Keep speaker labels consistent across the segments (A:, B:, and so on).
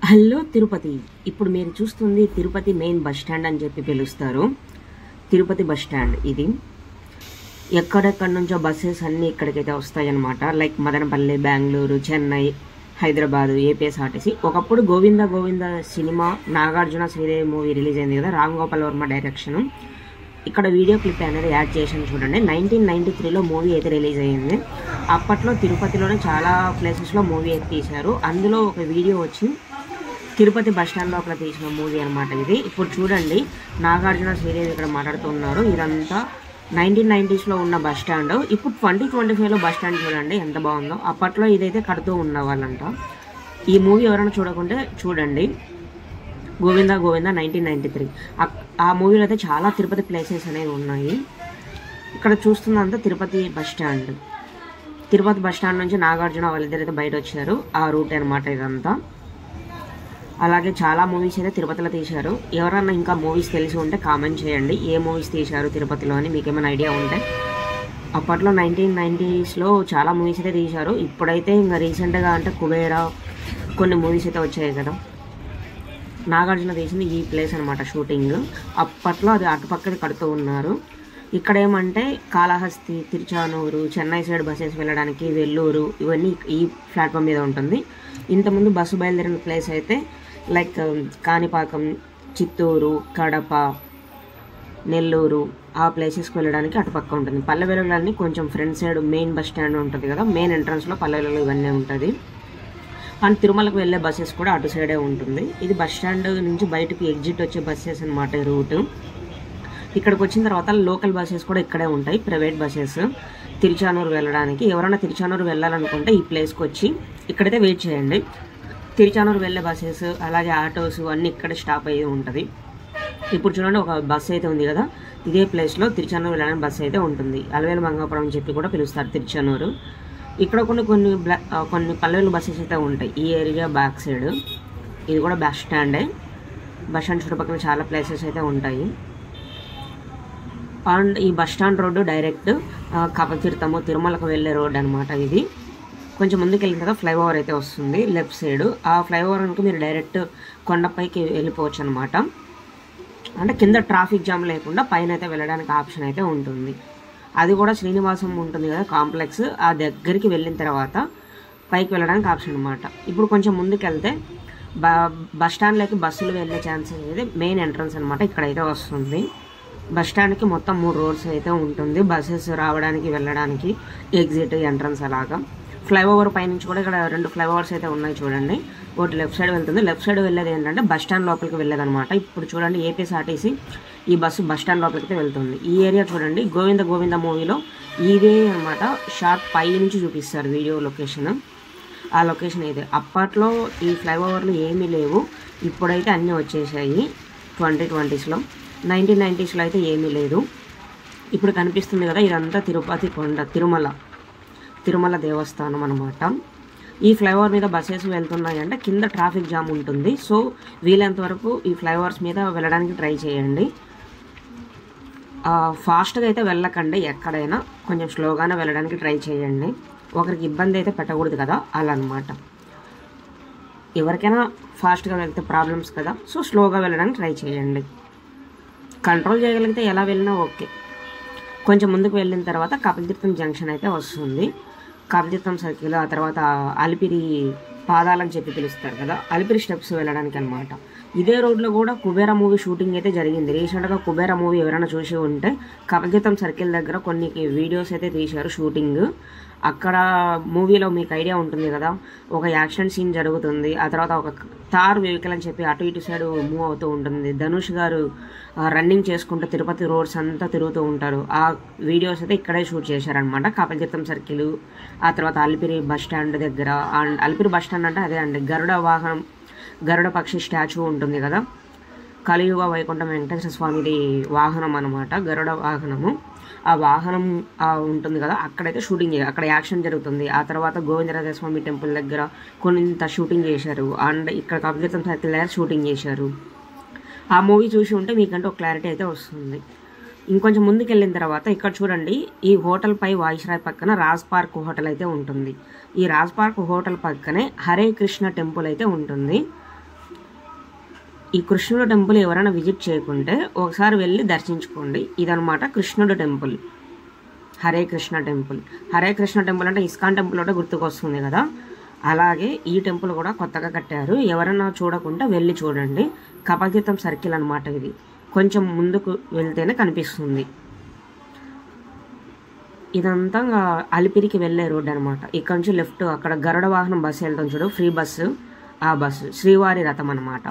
A: Hello Tirupati. ఇప్పుడు మీరు చూస్తుంది తిరుపతి మెయిన్ బస్ స్టాండ్ అని చెప్పి పిలుస్తారు. తిరుపతి బస్ స్టాండ్ ఇది. ఎక్కడెక్కడి నుంచో బస్సెస్ అన్నీ ఇక్కడికైతే వస్తాయన్నమాట. Like Madanapalle, Bengaluru, Chennai, Hyderabad, APSRTC. ఒకప్పుడు Govinda Govinda cinema Nagarjuna Sridevi movie release అయింది కదా, రామ్ గోపాల్ వర్మ డైరెక్షన్. ఇక్కడ వీడియో క్లిప్ అనేది యాడ్ చేసాను చూడండి. 1993లో మూవీ అయితే రిలీజ్ అయ్యింది. అప్పట్లో తిరుపతిలోనే చాలా ప్లేసెస్లో మూవీ అయితే తీశారు. అందులో ఒక వీడియో వచ్చి తిరుపతి బస్ స్టాండ్ లోపల తీసిన మూవీ అనమాట ఇది. ఇప్పుడు చూడండి, నాగార్జున శ్రీదేవి ఇక్కడ మాట్లాడుతున్నారు. ఇదంతా 1990స్లో ఉన్న బస్ స్టాండ్. ఇప్పుడు 2025లో బస్ స్టాండ్ చూడండి ఎంత బాగుందో. అప్పట్లో ఇదైతే కడుతూ ఉన్నవాళ్ళంట. ఈ మూవీ ఎవరైనా చూడకుంటే చూడండి, గోవింద గోవింద 1993. ఆ మూవీలో అయితే చాలా తిరుపతి ప్లేసెస్ అనేవి ఉన్నాయి. ఇక్కడ చూస్తున్నంత Tirupati bus stand. Tirupati bus stand నుంచి నాగార్జున వాళ్ళిద్దరైతే బయట వచ్చారు. ఆ రూట్ అనమాట ఇదంతా. అలాగే చాలా మూవీస్ అయితే తిరుపతిలో తీశారు. ఎవరన్నా ఇంకా మూవీస్ తెలిసి ఉంటే కామెంట్ చేయండి, ఏ మూవీస్ తీశారు తిరుపతిలో అని మీకు ఏమైనా ఐడియా ఉంటే. అప్పట్లో 1990స్లో చాలా మూవీస్ అయితే తీశారు. ఇప్పుడైతే ఇంకా రీసెంట్గా అంటే కుబేరా కొన్ని మూవీస్ అయితే వచ్చాయి కదా. నాగార్జున తీసింది ఈ ప్లేస్ అనమాట షూటింగ్. అప్పట్లో అది అటుపక్కది కడుతూ ఉన్నారు. ఇక్కడ ఏమంటే కాళహస్తి, తిరుచానూరు, చెన్నై సైడ్ బస్సెస్ వెళ్ళడానికి వెల్లూరు ఇవన్నీ ఈ ప్లాట్ఫామ్ మీద ఉంటుంది. ఇంతకుముందు బస్సు బయలుదేరిన ప్లేస్ అయితే లైక్ కాణిపాకం, చిత్తూరు, కడప, నెల్లూరు ఆ ప్లేసెస్కి వెళ్ళడానికి అటుపక్క ఉంటుంది. పల్లె వెలుగులన్నీ కొంచెం front side main bus stand ఉంటుంది కదా, మెయిన్ ఎంట్రన్స్లో పల్లె వెలుగులు ఇవన్నీ ఉంటుంది. అండ్ తిరుమలకు వెళ్ళే బస్సెస్ కూడా అటు సైడే ఉంటుంది. ఇది బస్ స్టాండ్ నుంచి బయటకు ఎగ్జిట్ వచ్చే బస్సెస్ అనమాట ఈ రూట్. ఇక్కడికి వచ్చిన తర్వాత లోకల్ బస్సెస్ కూడా ఇక్కడే ఉంటాయి, ప్రైవేట్ బస్సెస్ తిరుచానూరు వెళ్ళడానికి. ఎవరైనా తిరుచానూరు వెళ్ళాలనుకుంటే ఈ ప్లేస్కి వచ్చి ఇక్కడైతే వెయిట్ చేయండి. తిరుచానూరు వెళ్ళే బస్సెస్ అలాగే ఆటోస్ అన్నీ ఇక్కడ స్టాప్ అయ్యి ఉంటుంది. ఇప్పుడు చూడండి, ఒక బస్సు అయితే ఉంది కదా, ఇదే ప్లేస్లో తిరుచానూరు వెళ్ళడానికి బస్సు అయితే ఉంటుంది. అలవేలు మంగాపురం అని చెప్పి కూడా పిలుస్తారు తిరుచానూరు. ఇక్కడ కొన్ని పల్లెలు బస్సెస్ అయితే ఉంటాయి ఈ ఏరియా బ్యాక్ సైడ్. ఇది కూడా బస్ స్టాండే. బస్ స్టాండ్ చుట్టుపక్కల చాలా ప్లేసెస్ అయితే ఉంటాయి. అండ్ ఈ బస్ స్టాండ్ రోడ్డు డైరెక్ట్ కపతీర్థము తిరుమలకు వెళ్ళే రోడ్ అనమాట ఇది. కొంచెం ముందుకు వెళ్ళిన తర్వాత ఫ్లైఓవర్ అయితే వస్తుంది లెఫ్ట్ సైడ్. ఆ ఫ్లైఓవర్ అనుకో మీరు డైరెక్ట్ కొండపైకి వెళ్ళిపోవచ్చు అనమాట. అంటే కింద ట్రాఫిక్ జామ్ లేకుండా పైన అయితే వెళ్ళడానికి ఆప్షన్ అయితే ఉంటుంది. అది కూడా శ్రీనివాసం ఉంటుంది కదా కాంప్లెక్స్, ఆ దగ్గరికి వెళ్ళిన తర్వాత పైకి వెళ్ళడానికి ఆప్షన్ అనమాట. ఇప్పుడు కొంచెం ముందుకు వెళ్తే బస్ స్టాండ్లోకి బస్సులు వెళ్ళే ఛాన్సెస్ అయితే మెయిన్ ఎంట్రన్స్ అనమాట ఇక్కడైతే వస్తుంది. బస్ స్టాండ్కి మొత్తం 3 రోడ్స్ అయితే ఉంటుంది, బస్సెస్ రావడానికి వెళ్ళడానికి, ఎగ్జిట్, ఎంట్రన్స్ అలాగా. ఫ్లైఓవర్ పైనుంచి కూడా ఇక్కడ 2 ఫ్లైఓవర్స్ అయితే ఉన్నాయి చూడండి. ఒకటి లెఫ్ట్ సైడ్ వెళ్తుంది. లెఫ్ట్ సైడ్ వెళ్ళేది ఏంటంటే బస్ స్టాండ్ లోపలికి వెళ్ళేదనమాట. ఇప్పుడు చూడండి, ఏపీఎస్ఆర్టీసీ ఈ బస్సు బస్ స్టాండ్ లోపలికి వెళ్తుంది. ఈ ఏరియా చూడండి, గోవింద గోవింద మూవీలో ఇదే అనమాట షార్ట్ పై నుంచి చూపిస్తారు వీడియో లొకేషన్. ఆ లొకేషన్ అయితే అప్పట్లో ఈ ఫ్లైఓవర్లు ఏమీ లేవు, ఇప్పుడైతే అన్నీ వచ్చేసాయి 2020స్లో. 1990స్లో అయితే ఏమీ లేదు. ఇప్పుడు కనిపిస్తుంది కదా, ఇదంతా తిరుపతి కొండ, తిరుమల దేవస్థానం అనమాట. ఈ ఫ్లైఓవర్ మీద బస్సెస్ వెళ్తున్నాయంటే కింద ట్రాఫిక్ జామ్ ఉంటుంది. సో వీలైనంత వరకు ఈ ఫ్లైఓవర్స్ మీద వెళ్ళడానికి ట్రై చేయండి. ఫాస్ట్గా అయితే వెళ్ళకండి, ఎక్కడైనా కొంచెం స్లోగానే వెళ్ళడానికి ట్రై చేయండి. ఒకరికి ఇబ్బంది అయితే పెట్టకూడదు కదా, అలా అనమాట. ఎవరికైనా ఫాస్ట్గా వెళ్తే ప్రాబ్లమ్స్ కదా, సో స్లోగా వెళ్ళడానికి ట్రై చేయండి. కంట్రోల్ చేయగలిగితే ఎలా వెళ్ళినా ఓకే. కొంచెం ముందుకు వెళ్ళిన తర్వాత కపిలతీర్థం జంక్షన్ అయితే వస్తుంది. కపిలతీర్థం సర్కిల్, ఆ తర్వాత అలిపిరి పాదాలని చెప్పి పిలుస్తారు కదా, అలిపిరి స్టెప్స్ వెళ్ళడానికి అనమాట. ఇదే రోడ్లో కూడా కుబేరా మూవీ షూటింగ్ అయితే జరిగింది. రీసెంట్గా కుబేరా మూవీ ఎవరైనా చూసి ఉంటే కపిలతీర్థం సర్కిల్ దగ్గర కొన్ని వీడియోస్ అయితే తీశారు షూటింగ్. అక్కడ మూవీలో మీకు ఐడియా ఉంటుంది కదా, ఒక యాక్షన్ సీన్ జరుగుతుంది, ఆ తర్వాత ఒక తార్ వెహికల్ అని చెప్పి అటు ఇటు సైడ్ మూవ్ అవుతూ ఉంటుంది. ధనుష్ గారు రన్నింగ్ చేసుకుంటూ తిరుపతి రోడ్స్ అంతా తిరుగుతూ ఉంటారు. ఆ వీడియోస్ అయితే ఇక్కడే షూట్ చేశారనమాట. కపిలతీర్థం సర్కిల్, ఆ తర్వాత అలిపిరి బస్ స్టాండ్ దగ్గర. అండ్ అలిపిరి బస్ స్టాండ్ అంటే అదే అండి, గరుడ పక్షి స్టాచ్యూ ఉంటుంది కదా, కలియుగ వైకుంఠం వెంకటేశ్వర స్వామిది వాహనం అనమాట, గరుడ వాహనము. ఆ వాహనం ఉంటుంది కదా, అక్కడైతే షూటింగ్ అక్కడ యాక్షన్ జరుగుతుంది. ఆ తర్వాత గోవిందరాజస్వామి టెంపుల్ దగ్గర కొంత షూటింగ్ చేశారు. అండ్ ఇక్కడ కపిలతీర్థం సర్కిల్ దగ్గర షూటింగ్ చేశారు. ఆ మూవీ చూసి ఉంటే మీకంటే ఒక క్లారిటీ అయితే వస్తుంది. ఇంకొంచెం ముందుకు వెళ్ళిన తర్వాత ఇక్కడ చూడండి, ఈ హోటల్ పై వాయిస్రాయ్ పక్కన రాజ్ పార్క్ హోటల్ అయితే ఉంటుంది. ఈ రాజ్ పార్క్ హోటల్ పక్కనే హరే కృష్ణ టెంపుల్ అయితే ఉంటుంది. ఈ కృష్ణుడు టెంపుల్ ఎవరైనా విజిట్ చేయకుంటే ఒకసారి వెళ్ళి దర్శించుకోండి. ఇదనమాట కృష్ణుడు temple, Hare Krishna temple. Hare Krishna temple అంటే ఇస్కాన్ టెంపుల్ అంటే గుర్తుకొస్తుంది కదా, అలాగే ఈ టెంపుల్ కూడా కొత్తగా కట్టారు. ఎవరైనా చూడకుండా వెళ్ళి చూడండి. కపతీర్థం సర్కిల్ అనమాట ఇది. కొంచెం ముందుకు వెళ్తేనే కనిపిస్తుంది. ఇదంతా అలిపిరికి వెళ్ళే రోడ్ అనమాట. ఇక్కడ నుంచి లెఫ్ట్ అక్కడ గరుడ వాహనం బస్సు వెళ్తాం చూడు, ఫ్రీ బస్సు, ఆ బస్సు శ్రీవారి రథం అనమాట.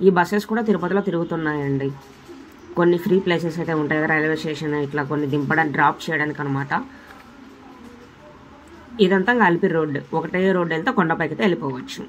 A: ఈ బస్సెస్ కూడా తిరుపతిలో తిరుగుతున్నాయండి. కొన్ని ఫ్రీ ప్లేసెస్ అయితే ఉంటాయి కదా, రైల్వే స్టేషన్ ఇట్లా కొన్ని దింపడానికి డ్రాప్ చేయడానికి అనమాట. ఇదంతా అలిపిరి రోడ్డు, ఒకటే రోడ్డు వెళ్తే కొండపైకి అయితే వెళ్ళిపోవచ్చు.